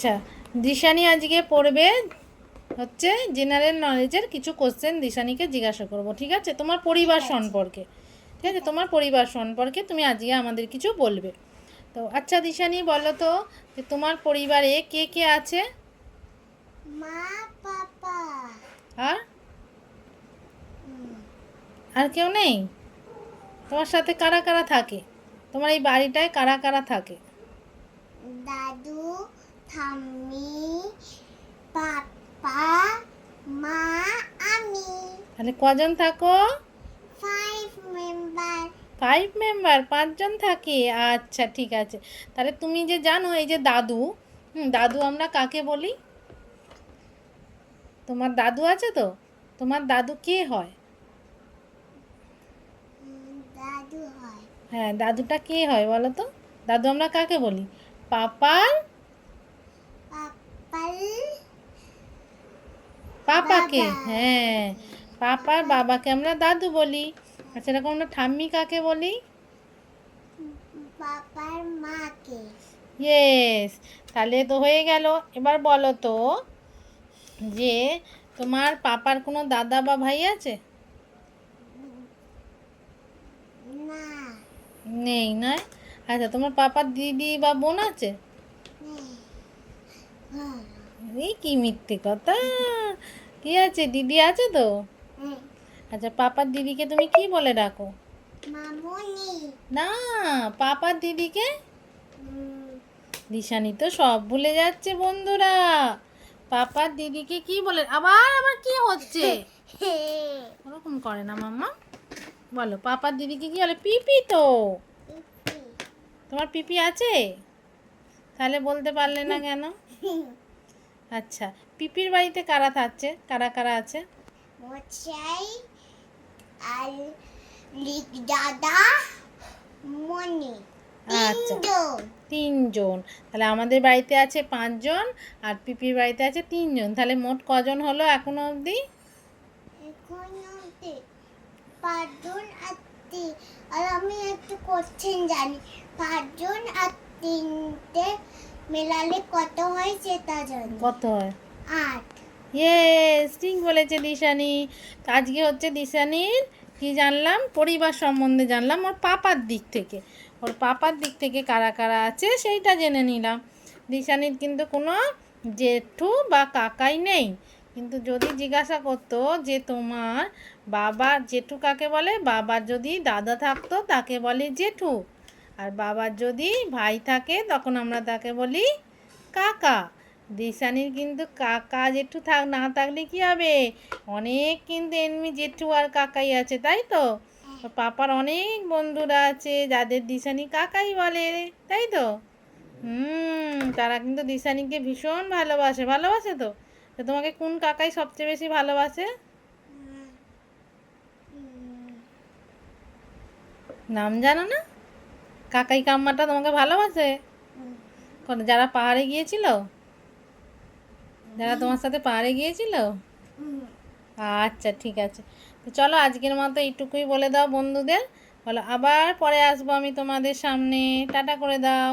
আচ্ছা, দিশানি আজকে পড়বে হচ্ছে জেনারেল নলেজের কিছু কোশ্চেন দিশানিকে জিজ্ঞাসা করব, ঠিক আছে? তোমার পরিবার সম্পর্কে, ঠিক আছে? তোমার পরিবার সম্পর্কে তুমি আজকে আমাদের কিছু বলবে। তো আচ্ছা দিশানি, বলো তো যে তোমার পরিবারে কে কে আছে? মা, পাপা। আর আর কেউ নেই? তোমার সাথে কারা কারা থাকে? তোমার এই বাড়িটায় কারা কারা থাকে? দাদু, ঠাম্মি, পাপা, মা, আমি। তাহলে কজন থাকো? 5 মেম্বার। 5 মেম্বার, 5জন থাকে। আচ্ছা ঠিক আছে। তাহলে তুমি যে জানো এই যে দাদু, দাদু আমরা কাকে বলি? তোমার দাদু আছে তো? তোমার দাদু কে হয়? দাদু হয়। হ্যাঁ, দাদুটা কে হয় বলো তো? দাদু আমরা কাকে বলি? পাপার পাপাল পাপাকে, বাবা। হ্যাঁ, পাপার বাবাকে আমরা দাদু বলি। আচ্ছা, এরকম আমরা ঠাম্মি কাকে বলি? পাপার মাকে। ইয়েস। তাহলে তো হয়ে গেল। এবার বলো তো যে তোমার পাপার কোনো দাদা বা ভাই আছে? না। নেই, নয়? আচ্ছা, তোমার পাপার দিদি বা বোন আছে? এই কি মিথ্যে কথা! কি আছে, দিদি আছে তো? আচ্ছা, পাপার দিদিকে তুমি কি বলে ডাকো? মামুনি। না, পাপার দিদিকে? উম, দিশানি তো সব ভুলে যাচ্ছে বন্ধুরা। পাপার দিদিকে কি বলে? আবার আবার কি হচ্ছে? ওরকম করে না মাম্মা। বলো, পাপার দিদিকে কি বলে? পিপি তো। তোমার পিপি আছে? তাহলে বলতে পারলে না কেন? আচ্ছা, পিপির বাড়িতে কারা থাকছে? কারা কারা আছে? মশাই আর লিক দাদা মনি। আচ্ছা, তিনজন। 3জন। তাহলে আমাদের বাড়িতে আছে 5জন, আর পিপির বাড়িতে আছে 3জন। তাহলে মোট কজন হলো এখনো অবধি? এখন অবধি 5 জন আর আর আমি একটু কোশ্চেন জানি। 5 জন আর 3টে মেলালে কত হয় সেটা জানি। কত হয়? 8। ইয়েস, ঠিক বলেছে দিশানি। তো আজকে হচ্ছে দিশানির কি জানলাম? পরিবার সম্বন্ধে জানলাম ওর পাপার দিক থেকে। ওর পাপার দিক থেকে কারা কারা আছে সেইটা জেনে নিলাম। দিশানির কিন্তু কোনো জেঠু বা কাকাই নেই। কিন্তু যদি জিজ্ঞাসা করতো যে তোমার বাবার জেঠু কাকে বলে, বাবার যদি দাদা থাকতো তাকে বলে জেঠু, আর বাবার যদি ভাই থাকে তখন আমরা তাকে বলি কাকা। দিশানির কিন্তু কাকা জেঠু না থাকলে কি হবে? অনেক কিন্তু এমনি জেঠু আর কাকাই আছে, তাই তো? ওর পাপার অনেক বন্ধুরা আছে যাদের দিশানি কাকাই বলে, তাই তো? তারা কিন্তু দিশানিকে ভীষণ ভালোবাসে। ভালোবাসে তো? তো তোমাকে কোন কাকাই সবচেয়ে বেশি ভালোবাসে? নাম জানো না? কাকাই কাম্মাটা তোমাকে ভালোবাসে? যারা পাহাড়ে গিয়েছিল? যারা তোমার সাথে পাহাড়ে গিয়েছিল? আচ্ছা ঠিক আছে। তো চলো আজকের মতো এইটুকুই বলে দাও বন্ধুদের। বলো, আবার পরে আসবো আমি তোমাদের সামনে। টাটা করে দাও।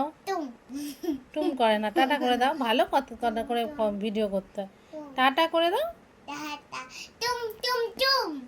টুম করে না, টাটা করে দাও। ভালো কত টাটা করে ভিডিও করতে হয়। টাটা করে দাও। টুম টুম টুম।